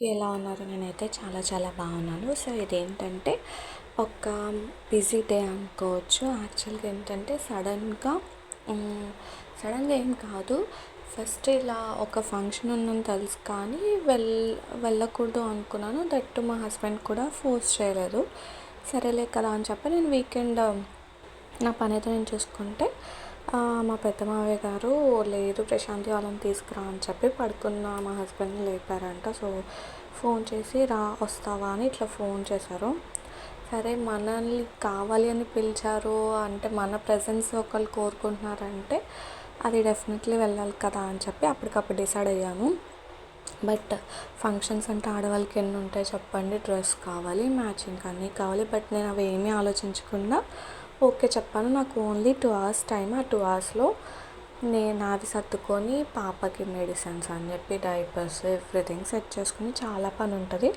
ఎలా ఉన్నారు? నేనైతే చాలా చాలా బాగున్నాను. సో ఇదేంటంటే ఒక బిజీ డే అనుకోవచ్చు. యాక్చువల్గా ఏంటంటే సడన్గా ఏం కాదు. ఫస్ట్ ఇలా ఒక ఫంక్షన్ ఉందని తెలుసు కానీ వెళ్ళకూడదు అనుకున్నాను. దట్ మా హస్బెండ్ కూడా ఫోర్స్ చేయలేదు. సరేలే కదా అని చెప్పి నేను వీకెండ్ నా పని అయితే నేను చూసుకుంటే మా పెద్ద మావయ్య గారు లేదు ప్రశాంతి వాళ్ళని తీసుకురా అని చెప్పి పడుకున్న మా హస్బెండ్ని లేపారంట. సో ఫోన్ చేసి వస్తావా అని ఇట్లా ఫోన్ చేశారు. సరే మనల్ని కావాలి అని పిలిచారు అంటే మన ప్రెజెన్స్ ఒకళ్ళు కోరుకుంటున్నారంటే అది డెఫినెట్లీ వెళ్ళాలి కదా అని చెప్పి అప్పటికప్పుడు డిసైడ్ అయ్యాను. బట్ ఫంక్షన్స్ అంటే ఆడవాళ్ళకి ఎన్ని ఉంటాయి చెప్పండి. డ్రెస్ కావాలి, మ్యాచింగ్ అన్నీ కావాలి. బట్ నేను అవి ఏమీ ఆలోచించకుండా ఓకే చెప్పాను. నాకు ఓన్లీ 2 hours టైం. ఆ 2 hours నేను నాది సర్దుకొని పాపకి మెడిసిన్స్ అని చెప్పి డైపర్స్ ఎవ్రీథింగ్ సెట్ చేసుకుని చాలా పని ఉంటుంది.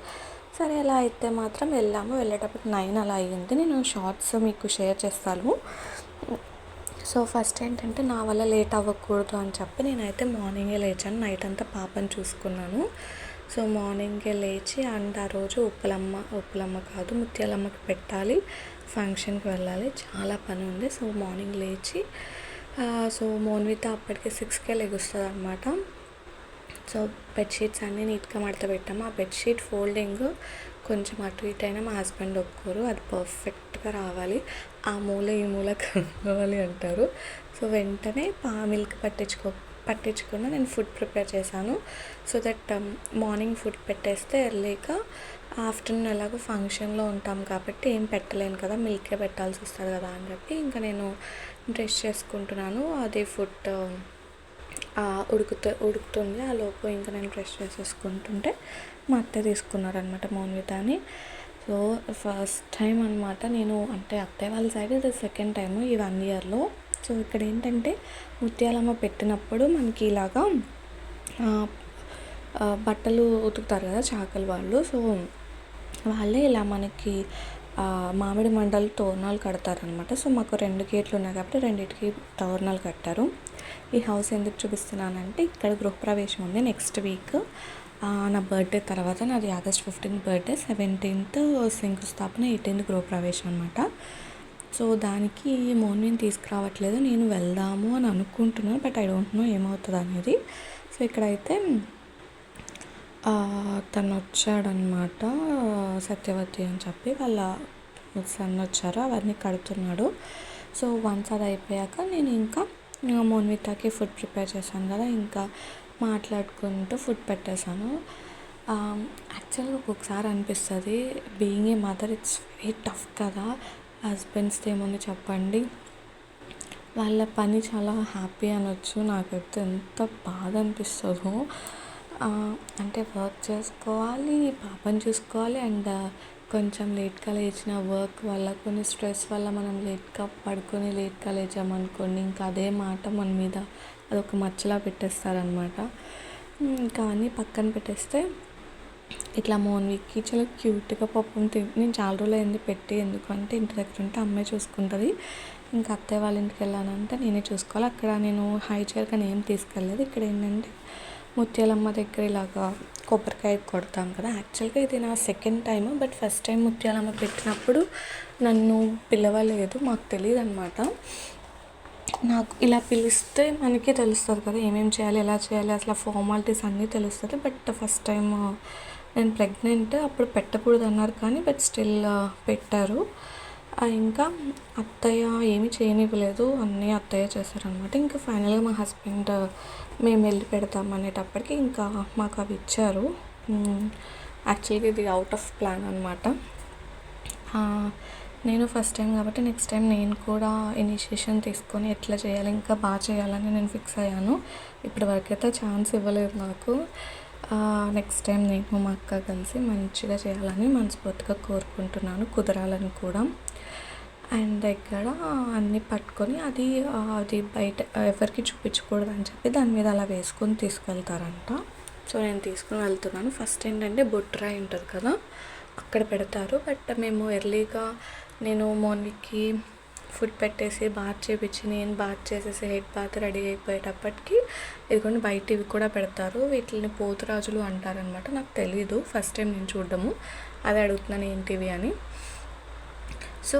సరే అలా అయితే మాత్రం వెళ్ళేటప్పుడు 9 అలా అయ్యింది. నేను షార్ట్స్ మీకు షేర్ చేస్తాను. సో ఫస్ట్ ఏంటంటే నా వల్ల లేట్ అవ్వకూడదు అని చెప్పి నేనైతే మార్నింగే లేచాను. నైట్ అంతా పాపని చూసుకున్నాను. సో మార్నింగే లేచి అండ్ ఆ రోజు ఉప్పలమ్మ కాదు ముత్యాలమ్మకి పెట్టాలి, ఫంక్షన్కి వెళ్ళాలి, చాలా పని ఉంది. సో మార్నింగ్ లేచి సో మోన్విత అప్పటికి 6కే లెగుస్తుంది అనమాట. సో బెడ్షీట్స్ అన్నీ నీట్గా మడత పెట్టాము. ఆ బెడ్షీట్ ఫోల్డింగ్ కొంచెం అటు ఇటు అయినా మా హస్బెండ్ ఒప్పుకోరు. అది పర్ఫెక్ట్గా రావాలి, ఆ మూల ఈ మూల కావాలి అంటారు. సో వెంటనే మిల్క్ పట్టించకుండా నేను ఫుడ్ ప్రిపేర్ చేశాను. సో దట్ మార్నింగ్ ఫుడ్ పెట్టేస్తే ఎర్లీగా ఆఫ్టర్నూన్ ఎలాగో ఫంక్షన్లో ఉంటాం కాబట్టి ఏం పెట్టలేను కదా, మిల్కే పెట్టాల్సి వస్తుంది కదా అని చెప్పి ఇంకా నేను బ్రష్ చేసుకుంటున్నాను. అది ఫుడ్ ఉడుకుతుంది. ఆ లోపు ఇంకా నేను బ్రష్ చేసేసుకుంటుంటే మా అత్త తీసుకున్నారనమాట మౌన్వితాని. సో ఫస్ట్ టైం అనమాట నేను, అంటే అత్తయ్య వాళ్ళ సైడ్ ఇది సెకండ్ టైం ఈ 1 yearలో. సో ఇక్కడ ఏంటంటే ముత్యాలమ్మ పెట్టినప్పుడు మనకి ఇలాగా బట్టలు ఉతుకుతారు కదా చాకలి వాళ్ళు. సో వాళ్ళే ఇలా మనకి మామిడి మండలు తోరణాలు కడతారనమాట. సో మాకు 2 గేట్లు ఉన్నాయి కాబట్టి 2టికి తోరణాలు కట్టారు. ఈ హౌస్ ఎందుకు చూపిస్తున్నానంటే ఇక్కడ గృహప్రవేశం ఉంది నెక్స్ట్ వీక్. నా బర్త్డే తర్వాత, నాది August 15 బర్త్డే, 17th శంకుస్థాపన, 18th గృహప్రవేశం అనమాట. సో దానికి మోన్విని తీసుకురావట్లేదు, నేను వెళ్దాము అని అనుకుంటున్నాను. బట్ ఐ డోంట్ నో ఏమవుతుంది అనేది. సో ఇక్కడైతే తను వచ్చాడనమాట, సత్యవతి అని చెప్పి వాళ్ళ సన్ వచ్చారు, అవన్నీ కడుతున్నాడు. సో వన్స్ అది అయిపోయాక నేను ఇంకా మోన్వితాకి ఫుడ్ ప్రిపేర్ చేశాను కదా, ఇంకా మాట్లాడుకుంటూ ఫుడ్ పెట్టేశాను. యాక్చువల్గా ఒక్కొక్కసారి అనిపిస్తుంది being a mother it's very tough కదా. హస్బెండ్స్ది ఏముంది చెప్పండి, వాళ్ళ పని చాలా హ్యాపీ అనొచ్చు. నాకైతే ఎంత బాధ అనిపిస్తుందో, అంటే వర్క్ చేసుకోవాలి, పాపని చూసుకోవాలి, అండ్ కొంచెం లేట్గా లేచిన వర్క్ వల్ల కొన్ని స్ట్రెస్ వల్ల మనం లేట్గా పడుకొని లేట్గా లేచామనుకోండి, ఇంకా అదే మాట మన మీద అదొక మచ్చలా పెట్టేస్తారనమాట. ఇంకా అన్నీ పక్కన పెట్టేస్తే ఇట్లా మోన్వికి చాలా క్యూట్గా పప్పుని నేను చాలా రోజులు అయింది పెట్టి, ఎందుకంటే ఇంటి దగ్గర ఉంటే అమ్మాయి చూసుకుంటుంది. ఇంకా అత్తయ్య వాళ్ళ ఇంటికి వెళ్ళానంటే నేనే చూసుకోవాలి. అక్కడ నేను హై చైర్ కానీ ఏం తీసుకెళ్ళలేదు. ఇక్కడ ఏంటంటే ముత్యాలమ్మ దగ్గర ఇలాగా కొబ్బరికాయ కొడతాం కదా. యాక్చువల్గా ఇది నా second time. But first time Mutyalamma పెట్టినప్పుడు నన్ను పిలవలేదు, మాకు తెలియదు అనమాట. నాకు ఇలా పిలిస్తే మనకి తెలుస్తుంది కదా ఏమేమి చేయాలి, ఎలా చేయాలి, అసలు ఫార్మాలిటీస్ అన్నీ తెలుస్తుంది. బట్ ఫస్ట్ టైం నేను ప్రెగ్నెంట్, అప్పుడు పెట్టకూడదు అన్నారు కానీ బట్ స్టిల్ పెట్టారు. ఇంకా అత్తయ్య ఏమీ చేయనివ్వలేదు, అన్నీ అత్తయ్య చేశారనమాట. ఇంకా ఫైనల్గా మా హస్బెండ్ మేము వెళ్ళి పెడతాం అనేటప్పటికి ఇంకా మాకు అవి ఇచ్చారు. యాక్చువల్గా ఇది అవుట్ ఆఫ్ ప్లాన్ అనమాట. నేను ఫస్ట్ టైం కాబట్టి నెక్స్ట్ టైం నేను కూడా ఇనిషియేషన్ తీసుకొని ఎట్లా చేయాలి, ఇంకా బాగా చేయాలని నేను ఫిక్స్ అయ్యాను. ఇప్పటి వరకైతే ఛాన్స్ ఇవ్వలేదు నాకు. నెక్స్ట్ టైం నేను మా అక్క కలిసి మంచిగా చేయాలని మనస్ఫూర్తిగా కోరుకుంటున్నాను, కుదరాలని కూడా. అండ్ ఇక్కడ అన్నీ పట్టుకొని అది బయట ఎవరికి చూపించకూడదు అని చెప్పి దాని మీద అలా వేసుకొని తీసుకెళ్తారంట. సో నేను తీసుకుని వెళ్తున్నాను. ఫస్ట్ ఏంటంటే బొట్రాయి ఉంటుంది కదా, అక్కడ పెడతారు. బట్ మేము ఎర్లీగా నేను మోన్వికి ఫుడ్ పెట్టేసి బాత్ చేపించి నేను బాత్ చేసేసి హెడ్ బాత్ రెడీ అయిపోయేటప్పటికి ఇదిగోండి బయట ఇవి కూడా పెడతారు. వీటిని పోతురాజులు అంటారనమాట. నాకు తెలీదు, ఫస్ట్ టైం నేను చూడడము. అది అడుగుతున్నాను ఏంటివి అని. సో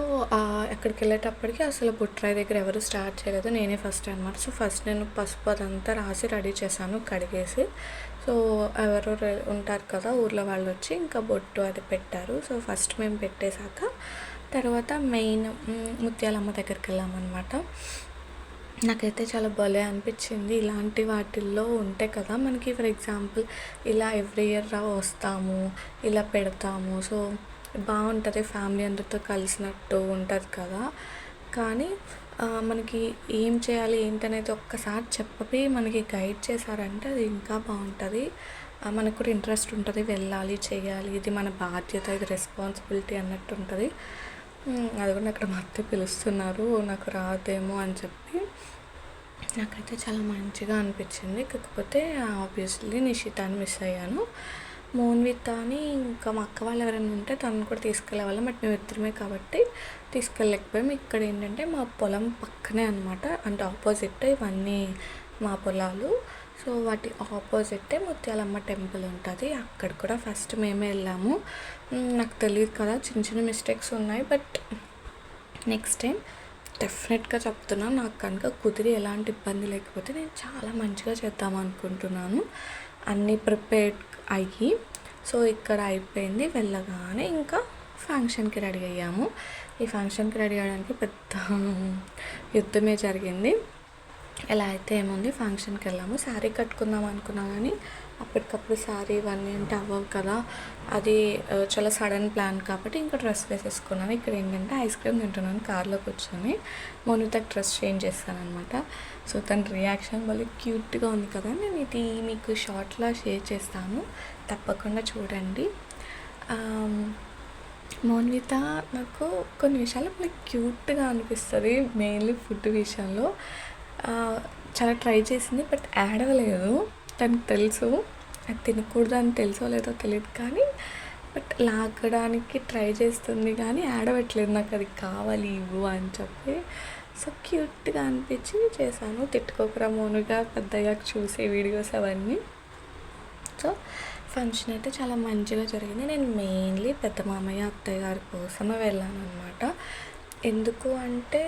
అక్కడికి వెళ్ళేటప్పటికి అసలు బుట్రాయి దగ్గర ఎవరు స్టార్ట్ చేయలేదు, నేనే ఫస్ట్ అనమాట. సో ఫస్ట్ నేను పసుపు అదంతా రాసి రెడీ చేశాను కడిగేసి. సో ఎవరు ఉంటారు కదా ఊర్లో వాళ్ళు వచ్చి ఇంకా బొట్టు అది పెట్టారు. సో ఫస్ట్ మేము పెట్టేశాక తర్వాత మెయిన్ ముత్యాలమ్మ దగ్గరికి వెళ్ళామన్నమాట. నాకైతే చాలా భలే అనిపించింది. ఇలాంటి వాటిల్లో ఉంటాయి కదా మనకి, ఫర్ ఎగ్జాంపుల్ ఇలా ఎవ్రీ ఇయర్ వస్తాము, ఇలా పెడతాము. సో బాగుంటుంది, ఫ్యామిలీ అందరితో కలిసినట్టు ఉంటుంది కదా. కానీ మనకి ఏం చేయాలి ఏంటనేది ఒక్కసారి చెప్పి మనకి గైడ్ చేశారంటే అది ఇంకా బాగుంటుంది. మనకు కూడా ఇంట్రెస్ట్ ఉంటుంది, వెళ్ళాలి, చేయాలి, ఇది మన బాధ్యత, ఇది రెస్పాన్సిబిలిటీ అన్నట్టు ఉంటుంది. అది కూడా అక్కడ మా అత్త పిలుస్తున్నారు, నాకు రాదేమో అని చెప్పి. నాకైతే చాలా మంచిగా అనిపించింది. కాకపోతే ఆబ్వియస్లీ నిషితాన్ని మిస్ అయ్యాను. మోన్వితాని ఇంకా మా అక్క వాళ్ళు ఎవరైనా ఉంటే తనను కూడా తీసుకెళ్ళేవాళ్ళం, బట్ మేము ఇద్దరమే కాబట్టి తీసుకెళ్ళలేకపోయాం. ఇక్కడ ఏంటంటే మా పొలం పక్కనే అనమాట, అంటే ఆపోజిట్ ఇవన్నీ మా పొలాలు. సో వాటి ఆపోజిట్టే ముత్యాలమ్మ టెంపుల్ ఉంటుంది. అక్కడ కూడా ఫస్ట్ మేమే వెళ్ళాము. నాకు తెలియదు కదా, చిన్న చిన్న మిస్టేక్స్ ఉన్నాయి, బట్ నెక్స్ట్ టైం డెఫినెట్గా చెప్తున్నాను. నాకు కనుక కుదిరి ఎలాంటి ఇబ్బంది లేకపోతే నేను చాలా మంచిగా చేద్దాం అనుకుంటున్నాను, అన్నీ ప్రిపేర్డ్ అయ్యి. సో ఇక్కడ అయిపోయింది. వెళ్ళగానే ఇంకా ఫంక్షన్కి రెడీ అయ్యాము. ఈ ఫంక్షన్కి రెడీ అవ్వడానికి పెద్ద యుద్ధమే జరిగింది. ఎలా అయితే ఏముంది, ఫంక్షన్కి వెళ్ళాము. శారీ కట్టుకుందాం అనుకున్నా కానీ అప్పటికప్పుడు శారీ ఇవన్నీ అంటే అవ్వవు కదా. అది చాలా సడన్ ప్లాన్ కాబట్టి ఇంకా డ్రెస్ వేసేసుకున్నాను. ఇక్కడ ఏంటంటే ఐస్ క్రీమ్ తింటున్నాను కార్లో కూర్చొని. మోనితకి డ్రెస్ చేంజ్ చేస్తాను అనమాట. సో తన రియాక్షన్ వల్ల క్యూట్గా ఉంది కదా. నేను ఇది మీకు షార్ట్లో షేర్ చేస్తాను, తప్పకుండా చూడండి. మోన్విత నాకు కొన్ని విషయాలు మనకి క్యూట్గా అనిపిస్తుంది, మెయిన్లీ ఫుడ్ విషయంలో. చాలా ట్రై చేసింది, బట్ యాడ్ అవ్వలేదు. తనకు తెలుసు అది తినకూడదు అని తెలుసో లేదో తెలియదు, కానీ బట్ లాగడానికి ట్రై చేస్తుంది కానీ యాడ్ అవ్వట్లేదు. నాకు అది కావాలి ఇవ్వు అని చెప్పి. సో క్యూట్గా అనిపించి చేశాను. తిట్టుకోకరా మోనుగా పెద్దయ్యాక చూసే వీడియోస్ అవన్నీ. సో ఫంక్షన్ అయితే చాలా మంచిగా జరిగింది. నేను మెయిన్లీ పెద్ద మామయ్య అత్తయ్య గారి కోసమే వెళ్ళాను అనమాట. ఎందుకు అంటే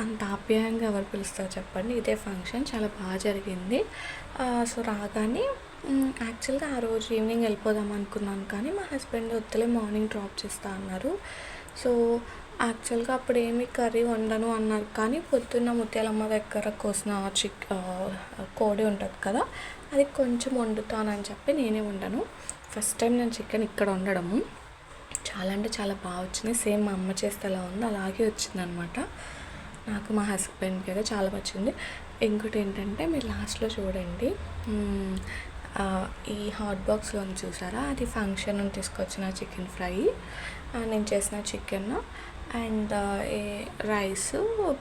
అంత ఆప్యాయంగా ఎవరు పిలుస్తారు చెప్పండి. ఇదే ఫంక్షన్ చాలా బాగా జరిగింది. సో రాగానే యాక్చువల్గా ఆ రోజు ఈవినింగ్ వెళ్ళిపోదాం అనుకున్నాను, కానీ మా హస్బెండ్ వద్దులే మార్నింగ్ డ్రాప్ చేస్తా అన్నారు. సో యాక్చువల్గా అప్పుడు ఏమి కర్రీ వండను అన్నారు, కానీ పొద్దున్న ముత్యాలమ్మ దగ్గర కోసిన కోడి ఉంటుంది కదా, అది కొంచెం వండుతానని చెప్పి నేనే వండాను. ఫస్ట్ టైం నేను చికెన్ ఇక్కడ వండడము. చాలా అంటే చాలా బాగా వచ్చింది. సేమ్ మా అమ్మ చేస్తే ఎలా ఉందో అలాగే వచ్చిందనమాట. నాకు మా హస్బెండ్కి అయితే చాలా వచ్చింది. ఇంకోటి ఏంటంటే మీరు లాస్ట్లో చూడండి, ఈ హాట్ బాక్స్లో చూసారా, అది ఫంక్షన్ నుండి తీసుకొచ్చిన చికెన్ ఫ్రై, నేను చేసిన చికెన్ అండ్ రైస్,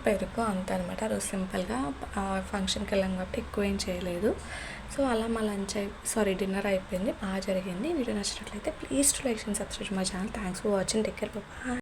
పెరుగు అంతే అనమాట. ఆ రోజు సింపుల్గా ఫంక్షన్కి వెళ్ళాం కాబట్టి ఎక్కువ ఏం చేయలేదు. సో అలా మా డిన్నర్ అయిపోయింది, బాగా జరిగింది. వీడియో నచ్చినట్లయితే please to like and subscribe my channel. Thanks for watching. Take care, bye.